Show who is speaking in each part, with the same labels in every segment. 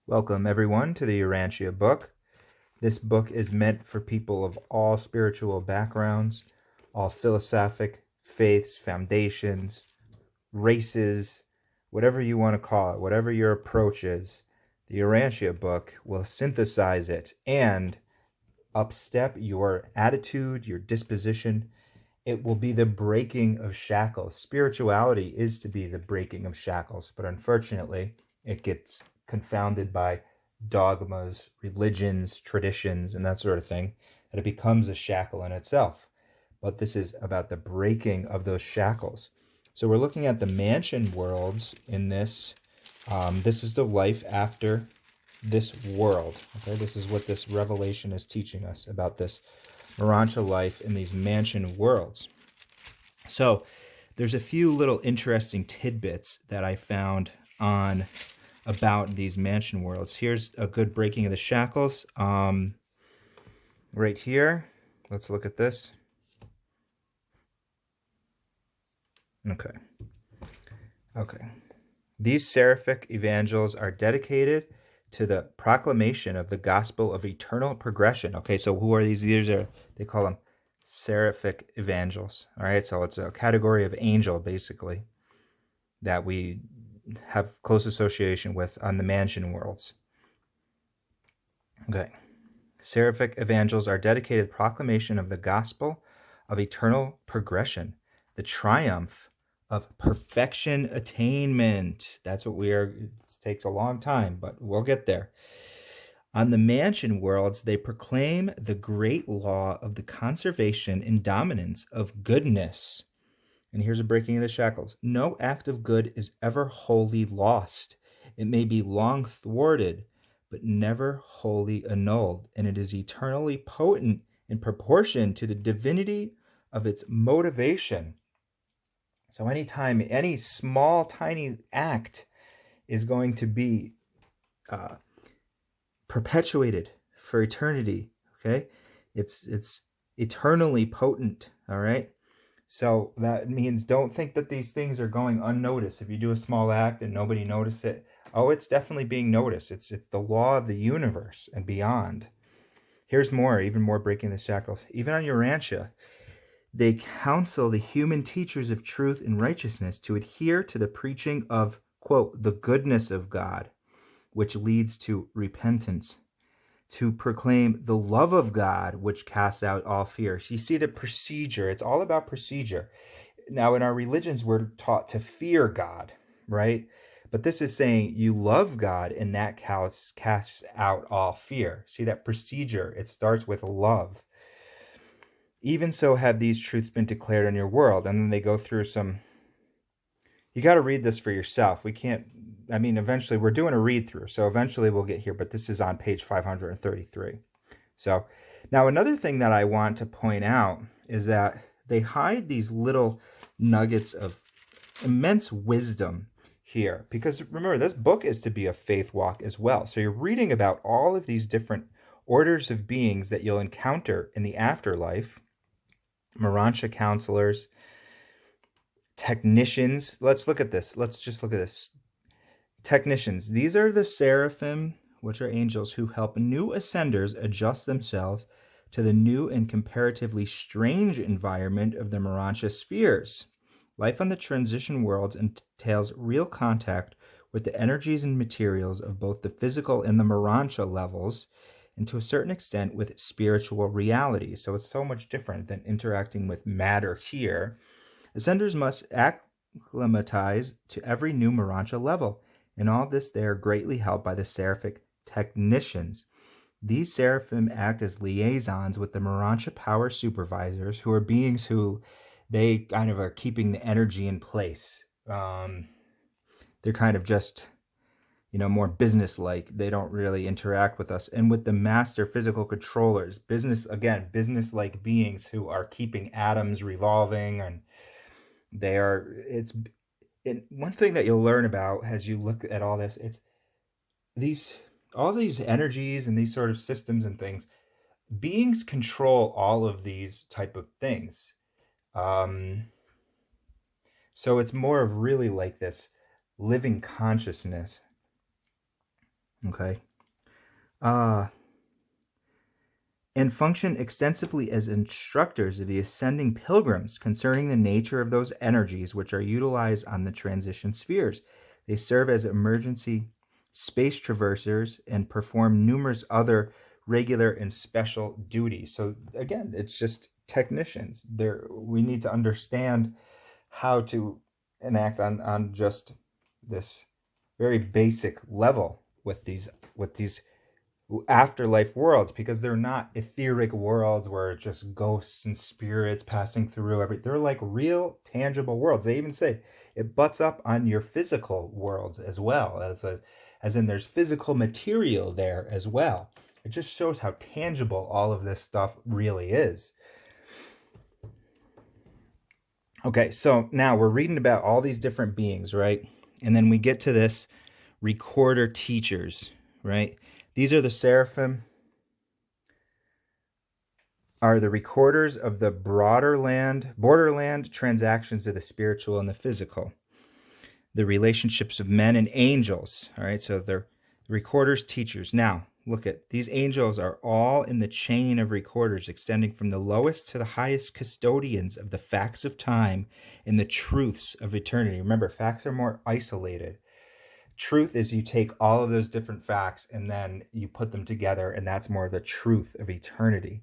Speaker 1: Welcome everyone to the MORONTIA book. This book is meant for people of all spiritual backgrounds, all philosophic faiths, foundations, races, whatever you want to call it, whatever your approach is. The MORONTIA book will synthesize it and upstep your attitude, your disposition. It will be the breaking of shackles. Spirituality is to be the breaking of shackles, but unfortunately, it gets confounded by dogmas, religions, traditions, and that sort of thing, that it becomes a shackle in itself. But this is about the breaking of those shackles. So we're looking at the mansion worlds in this. This is the life after this world. Okay, this is what this revelation is teaching us about this MORONTIA life in these mansion worlds. So there's a few little interesting tidbits that I found on about these mansion worlds. Here's a good breaking of the shackles. Right here, let's look at this. Okay. These seraphic evangels are dedicated to the proclamation of the gospel of eternal progression. Okay, so who are these? These are, they call them seraphic evangels. All right, so it's a category of angel, basically, that we have close association with on the mansion worlds. Okay. Seraphic evangels are dedicated to the proclamation of the gospel of eternal progression, the triumph of perfection attainment. That's what we are. It takes a long time, but we'll get there. On the mansion worlds, they proclaim the great law of the conservation and dominance of goodness. And here's a breaking of the shackles. No act of good is ever wholly lost. It may be long thwarted, but never wholly annulled, and it is eternally potent in proportion to the divinity of its motivation. So anytime any small, tiny act is going to be perpetuated for eternity, okay? It's eternally potent, all right? So that means don't think that these things are going unnoticed. If you do a small act and nobody notices it, oh, it's definitely being noticed. It's the law of the universe and beyond. Here's more, even more breaking the shackles. Even on MORONTIA, they counsel the human teachers of truth and righteousness to adhere to the preaching of, quote, the goodness of God, which leads to repentance, to proclaim the love of God, which casts out all fear. So you see the procedure. It's all about procedure. Now, in our religions, we're taught to fear God, right? But this is saying you love God, and that casts out all fear. See that procedure? It starts with love. Even so have these truths been declared in your world. And then they go through some. You got to read this for yourself. We can't, I mean, eventually we're doing a read through, so eventually we'll get here, but this is on page 533. So now another thing that I want to point out is that they hide these little nuggets of immense wisdom here, because remember, this book is to be a faith walk as well. So you're reading about all of these different orders of beings that you'll encounter in the afterlife, MORONTIA counselors, technicians. Let's look at this. Let's just look at this. Technicians. These are the seraphim, which are angels who help new ascenders adjust themselves to the new and comparatively strange environment of the MORONTIA spheres. Life on the transition worlds entails real contact with the energies and materials of both the physical and the MORONTIA levels, and to a certain extent with spiritual reality. So it's so much different than interacting with matter here. Ascenders must acclimatize to every new MORONTIA level. In all this, they are greatly helped by the seraphic technicians. These seraphim act as liaisons with the MORONTIA power supervisors, who are beings who they kind of are keeping the energy in place. They're kind of just, more business-like. They don't really interact with us. And with the master physical controllers, business-like beings who are keeping atoms revolving, and one thing that you'll learn about as you look at all this, it's all these energies and these sort of systems and things, beings control all of these type of things. So it's more of really like this living consciousness. Okay. And function extensively as instructors of the ascending pilgrims concerning the nature of those energies which are utilized on the transition spheres. They serve as emergency space traversers and perform numerous other regular and special duties. So again, it's just technicians. We need to understand how to enact on just this very basic level with these afterlife worlds, because they're not etheric worlds where it's just ghosts and spirits passing through they're like real tangible worlds. They even say it butts up on your physical worlds as well, as in there's physical material there as well. It just shows how tangible all of this stuff really is. Okay, so now we're reading about all these different beings, right? And then we get to this recorder teachers, right? These are the seraphim, are the recorders of the borderland transactions of the spiritual and the physical, the relationships of men and angels. All right, so they're recorders, teachers. Now, look at these angels are all in the chain of recorders, extending from the lowest to the highest custodians of the facts of time and the truths of eternity. Remember, facts are more isolated. Truth is you take all of those different facts and then you put them together, and that's more the truth of eternity.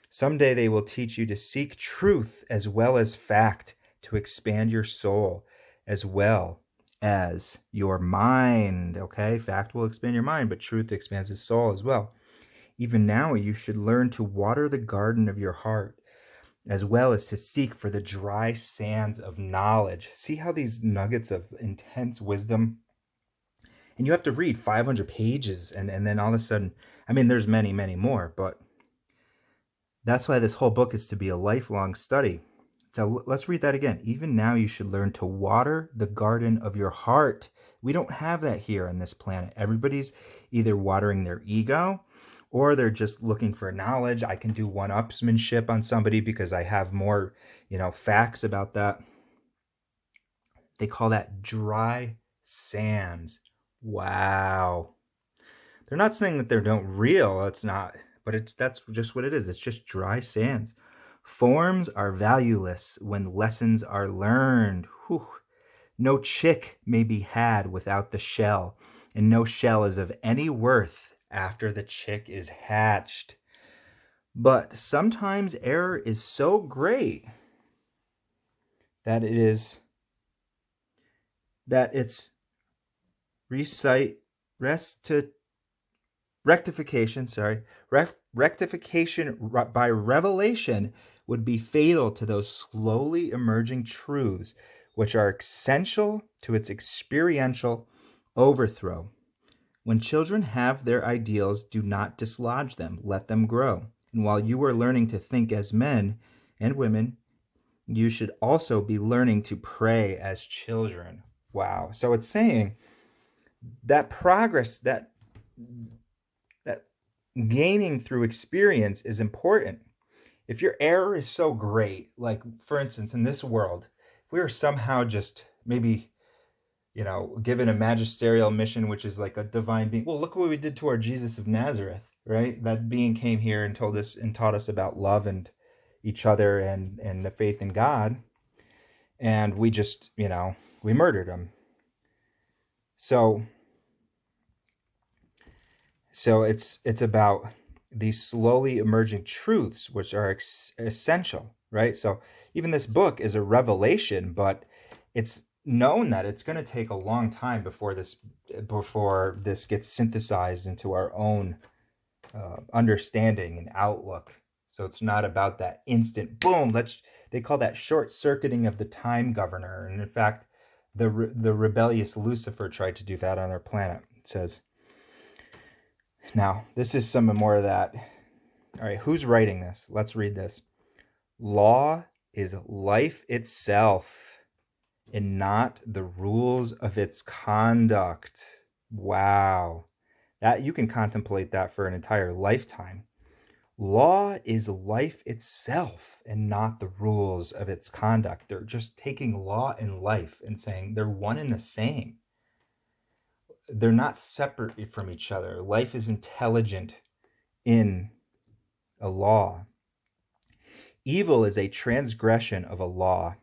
Speaker 1: Someday they will teach you to seek truth as well as fact, to expand your soul as well as your mind. Okay, fact will expand your mind, but truth expands his soul as well. Even now you should learn to water the garden of your heart, as well as to seek for the dry sands of knowledge. See how these nuggets of intense wisdom, and you have to read 500 pages, and then all of a sudden, I mean, there's many, many more, but that's why this whole book is to be a lifelong study. So let's read that again. Even now you should learn to water the garden of your heart. We don't have that here on this planet. Everybody's either watering their ego, or they're just looking for knowledge. I can do one-upsmanship on somebody because I have more, facts about that. They call that dry sands. Wow. They're not saying that they don't real. It's not, but that's just what it is. It's just dry sands. Forms are valueless when lessons are learned. Whew. No chick may be had without the shell, and no shell is of any worth after the chick is hatched. But sometimes error is so great that it's rectification by revelation would be fatal to those slowly emerging truths which are essential to its experiential overthrow. When children have their ideals, do not dislodge them, let them grow. And while you are learning to think as men and women, you should also be learning to pray as children. Wow. So it's saying that progress, that gaining through experience is important. If your error is so great, like for instance, in this world, if we were somehow just maybe, given a magisterial mission, which is like a divine being. Well, look what we did to our Jesus of Nazareth, right? That being came here and taught us about love and each other and the faith in God. And we just, we murdered him. So it's about these slowly emerging truths, which are essential, right? So even this book is a revelation, but it's known that it's going to take a long time before this gets synthesized into our own understanding and outlook. So it's not about that instant boom. They call that short circuiting of the time governor. And in fact, the rebellious Lucifer tried to do that on our planet. It says, now this is some more of that. All right, who's writing this? Let's read this. Law is life itself, and not the rules of its conduct. Wow. That you can contemplate that for an entire lifetime. Law is life itself and not the rules of its conduct. They're just taking law and life and saying they're one and the same. they're not separate from each other. Life is intelligent in a law. Evil is a transgression of a law,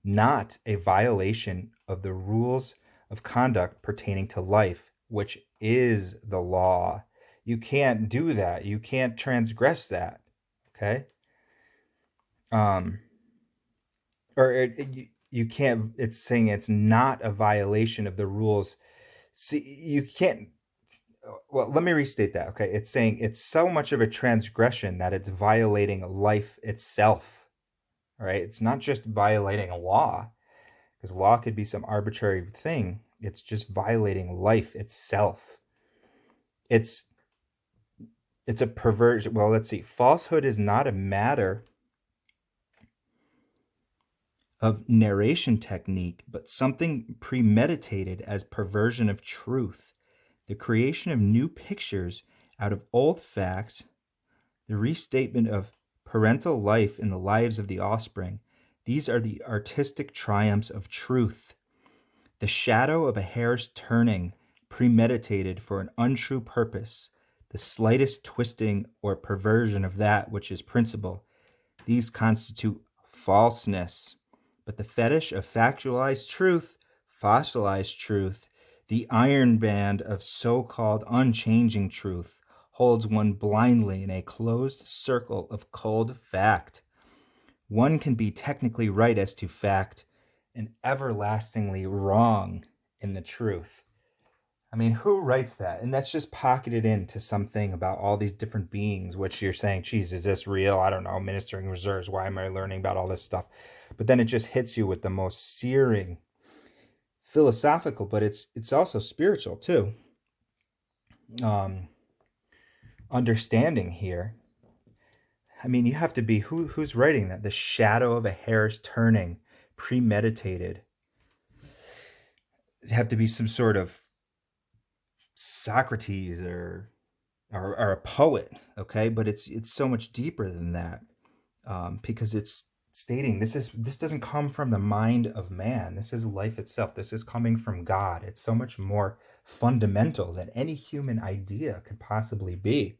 Speaker 1: not a violation of the rules of conduct pertaining to life, which is the law. You can't do that. You can't transgress that. Okay? You can't, it's saying it's not a violation of the rules. See, you can't, well, let me restate that. Okay? It's saying it's so much of a transgression that it's violating life itself. All right? It's not just violating a law, because law could be some arbitrary thing. It's just violating life itself. It's a perversion. Well, let's see. Falsehood is not a matter of narration technique, but something premeditated as perversion of truth, the creation of new pictures out of old facts, the restatement of parental life in the lives of the offspring. These are the artistic triumphs of truth. The shadow of a hair's turning, premeditated for an untrue purpose, the slightest twisting or perversion of that which is principal. These constitute falseness. But the fetish of factualized truth, fossilized truth, the iron band of so-called unchanging truth, holds one blindly in a closed circle of cold fact. One can be technically right as to fact and everlastingly wrong in the truth. I mean, who writes that? And that's just pocketed into something about all these different beings, which you're saying, geez, is this real? I don't know, ministering reserves. Why am I learning about all this stuff? But then it just hits you with the most searing philosophical, but it's also spiritual too. Understanding here. I mean, you have to be, who's writing that? The shadow of a hair's turning, premeditated. You have to be some sort of Socrates or a poet, okay? But it's so much deeper than that, because it's stating this doesn't come from the mind of man. This is life itself. This is coming from God. It's so much more fundamental than any human idea could possibly be.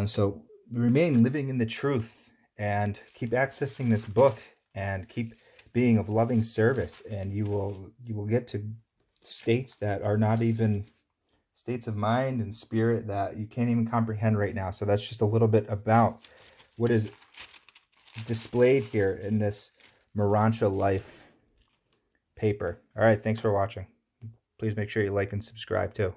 Speaker 1: So remain living in the truth and keep accessing this book and keep being of loving service, and you will get to states that are not even states of mind and spirit that you can't even comprehend right now. So that's just a little bit about what is displayed here in this MORONTIA Life paper. All right, thanks for watching. Please make sure you like and subscribe too.